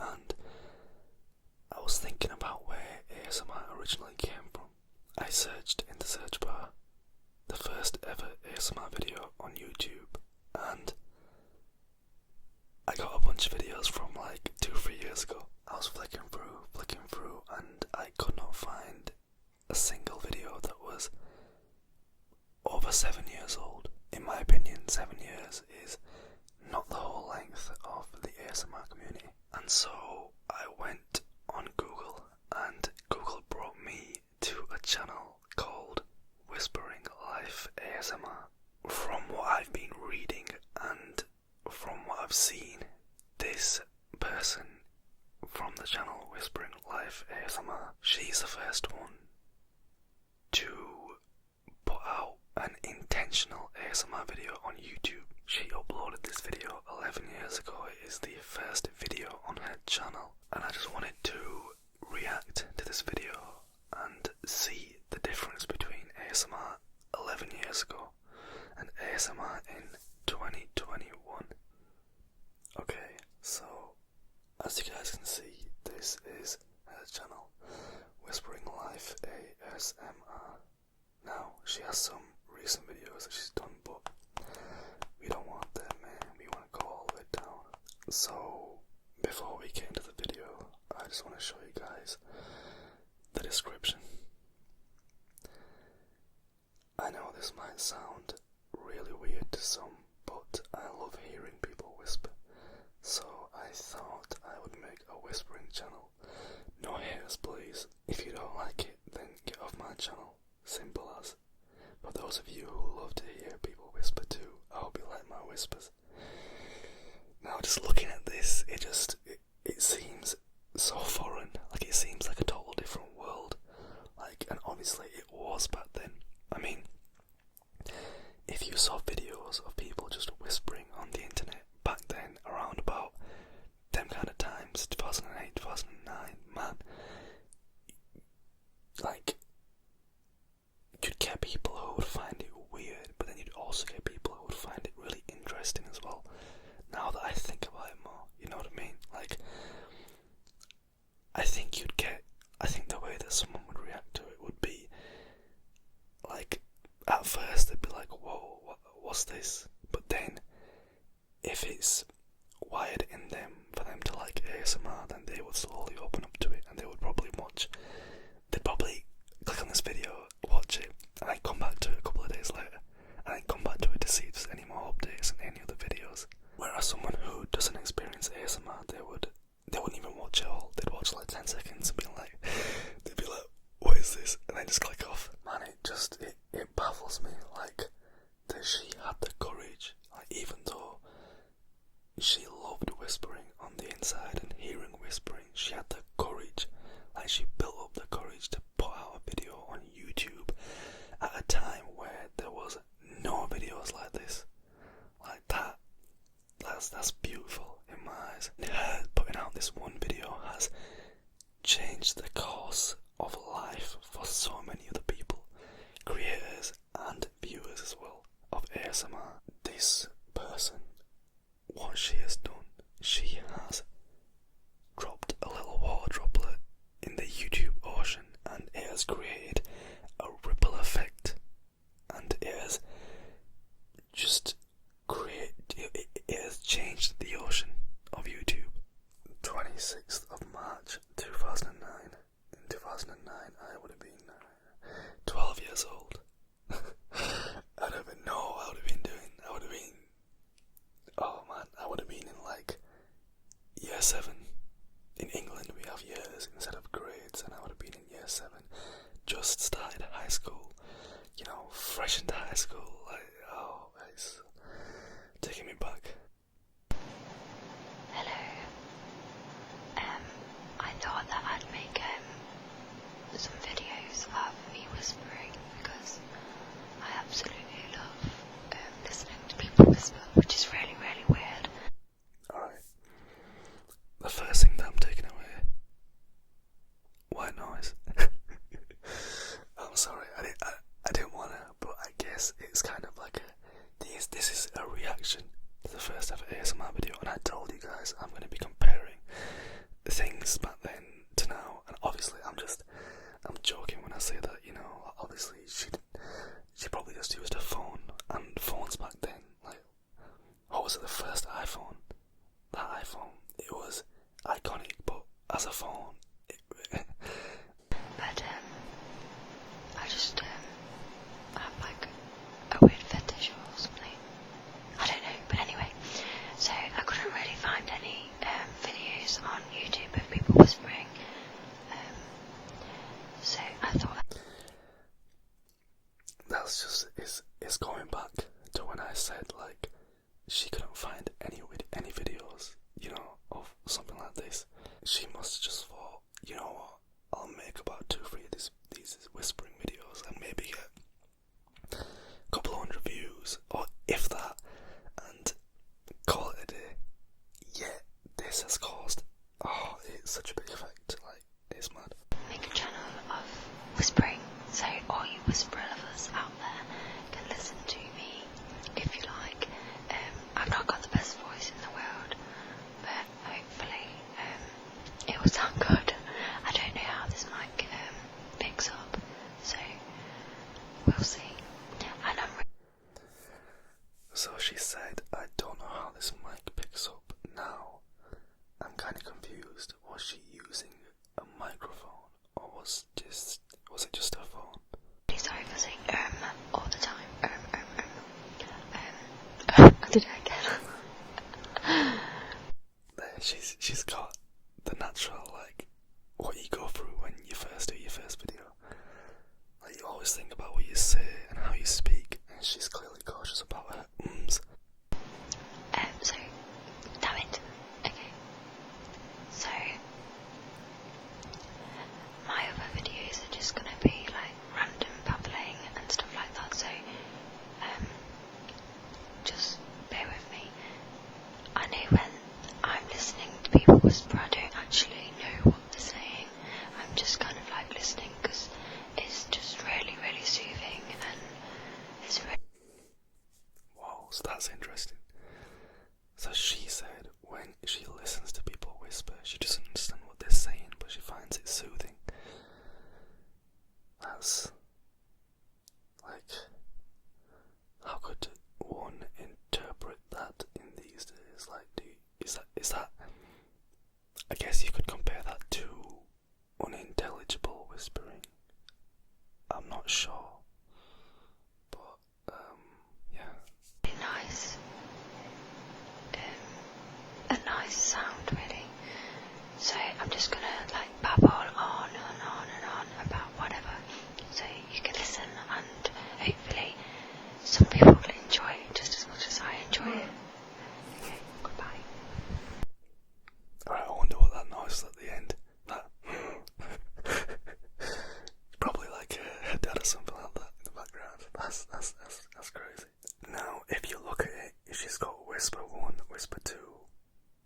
and I was thinking about where ASMR originally came from. I searched in the search bar the first ever ASMR video on YouTube, and I got a bunch of videos from like 2-3 years ago. I was flicking through, and I could not find a single video that was over 7 years old. In my opinion, 7 years is not the whole length of the ASMR community. And so I went on Google, and Google brought me to a channel called Whispering Life ASMR. From what I've been reading and from what I've seen, this person from the channel Whispering Life ASMR, she's the first one to put out an intentional ASMR video on YouTube. She uploaded this video 11 years ago. It is the first video on her channel, and I just wanted to react to this video and see the difference between ASMR 11 years ago and ASMR in 2021. Okay, so as you guys can see, this is her channel, Whispering Life ASMR. Now, she has some recent videos that she's done, but we don't want them, man. We want to go all the way down. So, before we get into the video, I just want to show you guys the description. I know this might sound really weird to some, but I love hearing people whisper. So I thought I would make a whispering channel. No haters, please. If you don't like it, then get off my channel. Simple as. For those of you who love to hear people whisper too, I hope you like my whispers. Now, just looking at this, it seems so foreign. Like, it seems like a total different world. Like, and obviously it was back then. I mean, if you saw videos of people just whispering on the internet back then, around about them kind of times, 2008, 2009, man, like, you'd get people who would find it weird, but then you'd also get people who would find it really interesting as well. Now that I think about it more, you know what I mean? Like, I think the way that someone would react to it would be, like, at first they'd be like, whoa, what's this? But then, if it's wired in them for them to like ASMR, then they would slowly open up to it, and they'd probably click on this video, watch it, and then come back to it a couple of days later, and then come back to it to see if there's any more updates and any other videos. Whereas someone who doesn't experience ASMR, they wouldn't even watch it all. They'd watch like 10 seconds and they'd be like, what is this? And then just click off. Man, it baffles me, like, that she had the courage, like, even though she loved whispering on the inside and hearing whispering, she had the courage, like, she built up the courage to put out a video on YouTube at a time where there was no videos like this. Like, that's beautiful in my eyes. Her putting out this one video has changed the course of life for so many other people, creators and viewers as well, of ASMR. This person, what she has done, she has dropped a little water droplet in the YouTube ocean, and it has created a ripple effect, and it has just it has changed the ocean of YouTube. 26th of March 2009. In 2009 I would have been 12 years old. I don't even know what I would have been doing. I would have been in like year 7. In England we have years instead of grades, and I would have been in year 7. Just started high school, you know, fresh into high school. Like, oh, it's taking me back. Hello. I thought that I'd make some videos of me whispering because I absolutely love listening to people whisper, which is really, really weird. Alright. The first thing that I'm taking away, white noise. I'm sorry, I didn't want to, but I guess it's kind of like this is a reaction to the first ever ASMR video, and I told you guys I'm going to be comparing iconic, but as a phone, But I just have like a weird fetish or something. I don't know, but anyway. So I couldn't really find any videos on YouTube of people whispering. So I thought that's just is going back to when I said like she couldn't find any videos, you know, of something like this. She must have just thought, you know what, I'll make about 2-3 of these whispering videos and maybe get a couple of hundred views, or if that, and call it a day. Yet this has caused, it's such a big effect, like, it's mad. make a channel of whispering, so all you whisper lovers out there can listen to me if you like. I've not got the best voice in the world, but hopefully it will sound good. I don't know how this mic picks up, so we'll see. And So she said, I don't know how this mic picks up now. I'm kind of confused. Was she using a microphone, or was it just her phone? really sorry for saying all the time. I did it again. She's got the natural, like, what you go through when you first do your first video. Like, you always think about what you say and how you speak, and she's clearly cautious about her ums. So, damn it. Okay. So, my other videos are just gonna be like random babbling and stuff like that, so just bear with me. I know when I'm listening to people whisper, I don't actually know what they're saying. I'm just kind of like listening because it's just really, really soothing, and it's really... Wow, so that's interesting. So she said when she listens to people whisper, she doesn't understand what they're saying, but she finds it soothing. That's like, how could one interpret that in these days? Like, is that? I guess you could compare that to unintelligible whispering. I'm not sure, but yeah. nice. A nice sound, really. So I'm just gonna like babble on and on and on about whatever, so you can listen, and hopefully some people will enjoy it just as much as I enjoy it. Okay, goodbye. Alright, I wonder what that noise is at the end. That probably like her dad or something like that in the background. That's crazy. Now, if you look at it, she's got Whisper 1, Whisper 2,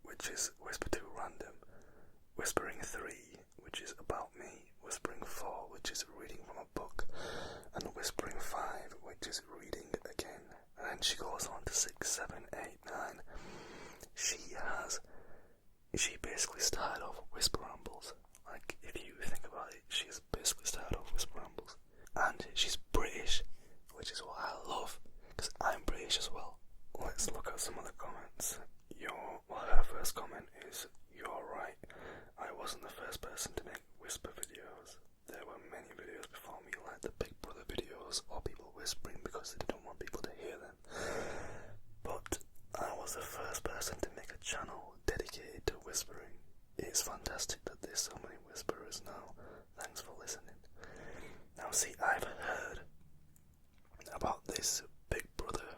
which is Whisper 2 random, Whispering 3, which is about me, Whispering 4, which is reading from a book, and Whispering 5, which is reading again. And then she goes on to 6, 7, 8, 9. She basically started off Whisper Rambles. Like, if you think about it, she's basically started off Whisper Rambles. And she's British, which is what I love, because I'm British as well. Let's look at some of the comments. Her first comment is, "You're right. I wasn't the first person to make whisper videos. There were many videos before me, like the Big Brother videos, or people whispering because they didn't want people to hear them. But I was the first person to make a channel dedicated to whispering. It's fantastic that there's so many whisperers now. Thanks for listening." Now see, I've heard about this Big Brother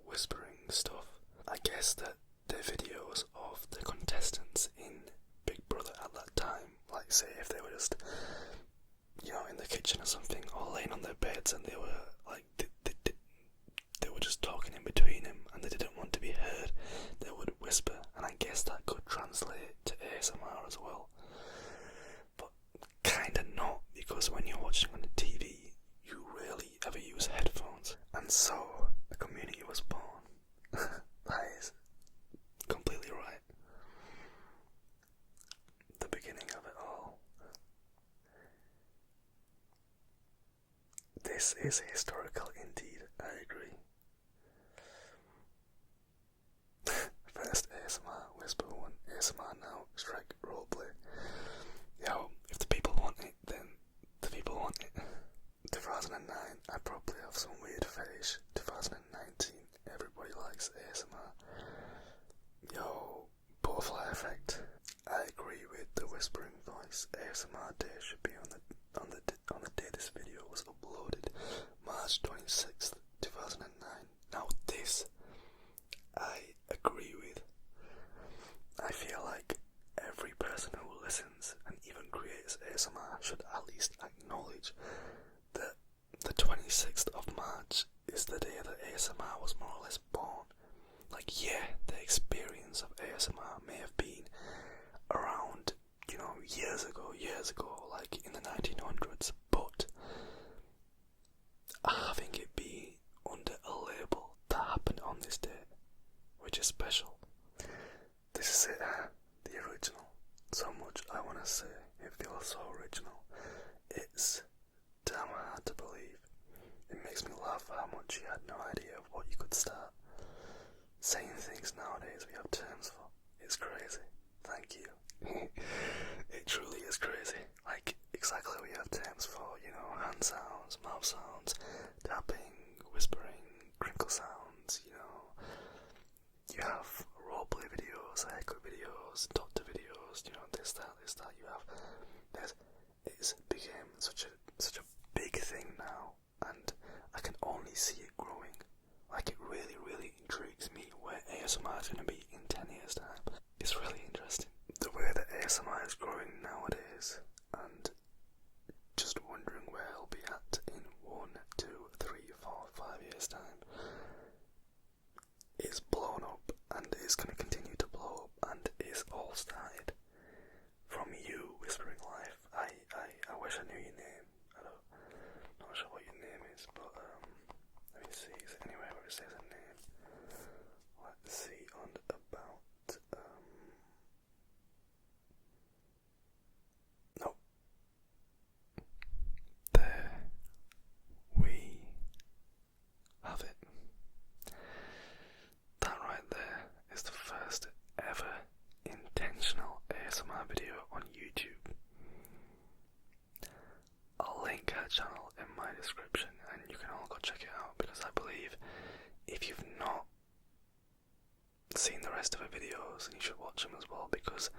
whispering stuff. I guess that the videos of the contestants in Big Brother at that time, like say if they were just, you know, in the kitchen or something, or laying on their beds and they were like, they were just talking in between them and they didn't want to be heard, they would whisper, and I guess that could translate to ASMR as well. But kinda not, because when you're watching on the TV, you rarely ever use headphones, and so a community was born. That is completely right. The beginning of it all. This is historical indeed, I agree. First ASMR, Whisper 1, ASMR now, strike, roll. with the whispering voice. ASMR Day should be on the day this video was uploaded, March 26th, 2009. Now this, I agree with. I feel like every person who listens and even creates ASMR should at least acknowledge that the 26th of March is the day that ASMR was more or less born. Like, yeah, the experience of ASMR may have been around, years ago, like in the 1900s, but having it be under a label that happened on this date, which is special. This is it, the original. So much I want to say, it feels so original. It's damn hard to believe. It makes me laugh how much you had no idea of what you could start saying things nowadays we have terms for. It's crazy. Thank you. It truly is crazy. Like, exactly what we have terms for, hand sounds, mouth sounds, tapping, whispering, crinkle sounds, You have roleplay videos, haircut videos, doctor videos, this, that, you have. It's became such a big thing now, and I can only see it growing. Like, it really, really intrigues me where ASMR is going to be in 10 years' time. It's really interesting. The way that ASMR is growing nowadays, and just wondering where it'll be at in 1, 2, 3, 4, 5 years' time. It's blown up, and it's going to continue to blow up, and it's all started from you, Whispering Life. I wish I knew your name. Not sure what your name is, but let me see. Is it anywhere where it says a name? Let's see on about. No. There we have it. That right there is the first ever intentional ASMR video on YouTube. I'll link her channel in my description and you can all go check it out, because I believe if you've not seen the rest of her videos, you should watch them as well, because